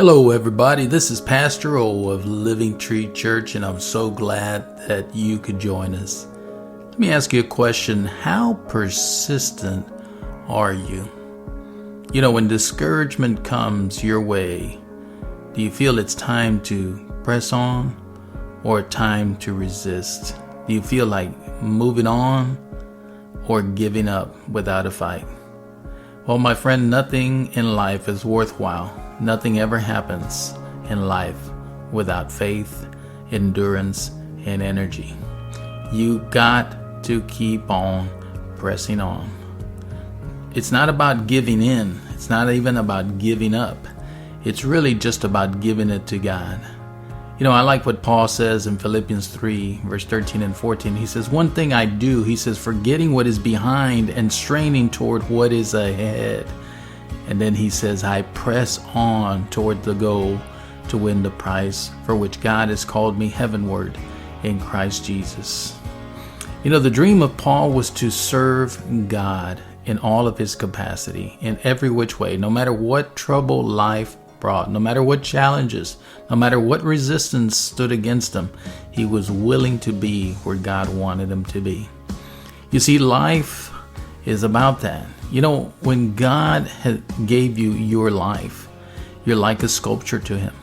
Hello, everybody. This is Pastor O of Living Tree Church, and I'm so glad that you could join us. Let me ask you a question. How persistent are you? You know, when discouragement comes your way, do you feel it's time to press on or time to resist? Do you feel like moving on or giving up without a fight? Well, my friend, nothing in life is worthwhile. Nothing ever happens in life without faith, endurance, and energy. You got to keep on pressing on. It's not about giving in. It's not even about giving up. It's really just about giving it to God. You know, I like what Paul says in Philippians 3, verse 13 and 14. He says, one thing I do, he says, forgetting what is behind and straining toward what is ahead. And then he says, I press on toward the goal to win the prize for which God has called me heavenward in Christ Jesus. You know, the dream of Paul was to serve God in all of his capacity, in every which way, no matter what trouble life brought, no matter what challenges, no matter what resistance stood against him, he was willing to be where God wanted him to be. You see, life is about that. You know, when God gave you your life, you're like a sculpture to him.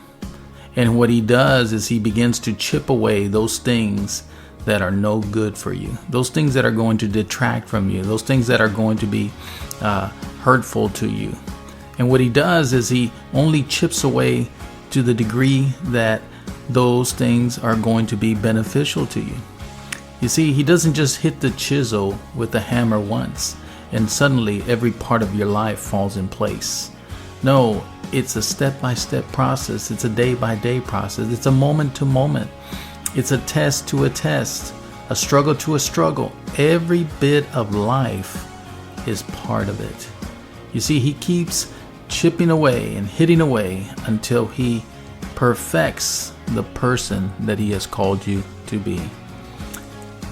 And what he does is he begins to chip away those things that are no good for you, those things that are going to detract from you, those things that are going to be hurtful to you. And what he does is he only chips away to the degree that those things are going to be beneficial to you. You see, he doesn't just hit the chisel with the hammer once and suddenly every part of your life falls in place. No, it's a step-by-step process. It's a day-by-day process. It's a moment-to-moment. It's a test to a test, a struggle to a struggle. Every bit of life is part of it. You see, he keeps chipping away and hitting away until he perfects the person that he has called you to be.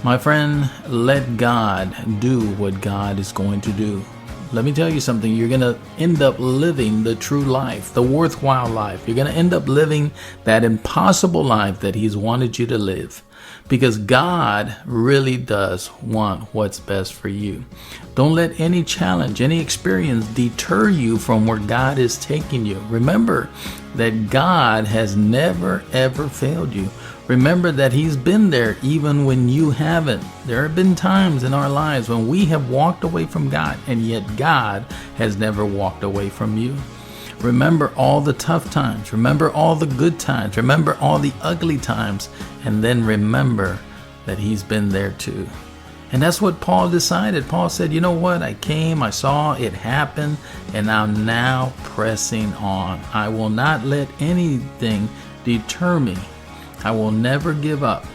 My friend, let God do what God is going to do. Let me tell you something. You're going to end up living the true life, the worthwhile life. You're going to end up living that impossible life that he's wanted you to live, because God really does want what's best for you. Don't let any challenge, any experience deter you from where God is taking you. Remember that God has never, ever failed you. Remember that he's been there even when you haven't. There have been times in our lives when we have walked away from God, and yet God has never walked away from you. Remember all the tough times. Remember all the good times. Remember all the ugly times. And then remember that he's been there too. And that's what Paul decided. Paul said, you know what? I came, I saw it happen, and I'm now pressing on. I will not let anything deter me. I will never give up.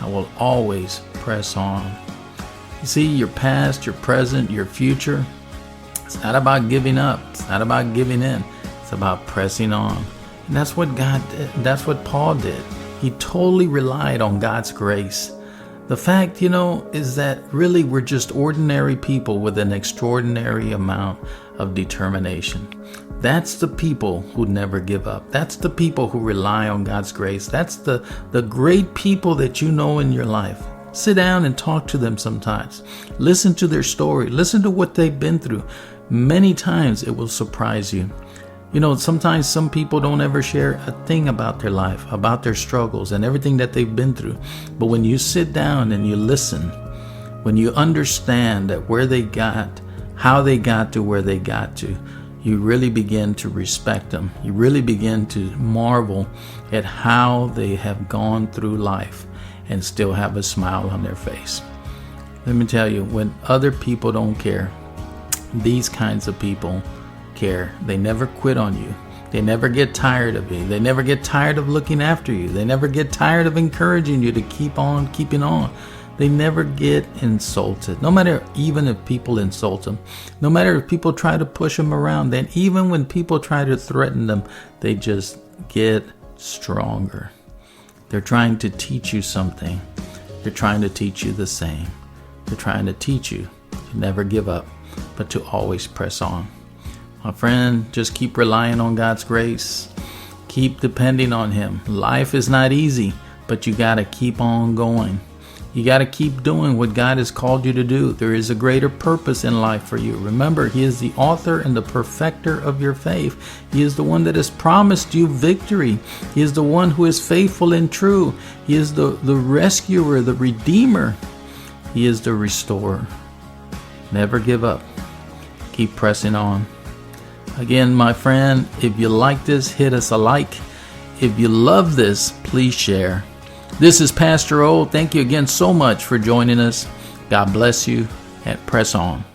I will always press on. You see, your past, your present, your future, it's not about giving up. It's not about giving in. It's about pressing on. And that's what God did. That's what Paul did. He totally relied on God's grace. The fact, is that really we're just ordinary people with an extraordinary amount of determination. That's the people who never give up. That's the people who rely on God's grace. That's the great people that you know in your life. Sit down and talk to them sometimes. Listen to their story. Listen to what they've been through. Many times it will surprise you. Sometimes some people don't ever share a thing about their life, about their struggles and everything that they've been through. But when you sit down and you listen, when you understand that how they got to where they got to, you really begin to respect them. You really begin to marvel at how they have gone through life and still have a smile on their face. Let me tell you, when other people don't care, these kinds of people care. They never quit on you. They never get tired of you. They never get tired of looking after you. They never get tired of encouraging you to keep on keeping on. They never get insulted. No matter even if people insult them, no matter if people try to push them around, then even when people try to threaten them, they just get stronger. They're trying to teach you something. They're trying to teach you the same. They're trying to teach you to never give up, but to always press on. My friend, just keep relying on God's grace. Keep depending on Him. Life is not easy, but you got to keep on going. You got to keep doing what God has called you to do. There is a greater purpose in life for you. Remember, He is the author and the perfecter of your faith. He is the one that has promised you victory. He is the one who is faithful and true. He is the rescuer, the redeemer. He is the restorer. Never give up. Keep pressing on. Again, my friend, if you like this, hit us a like. If you love this, please share. This is Pastor O. Thank you again so much for joining us. God bless you, and press on.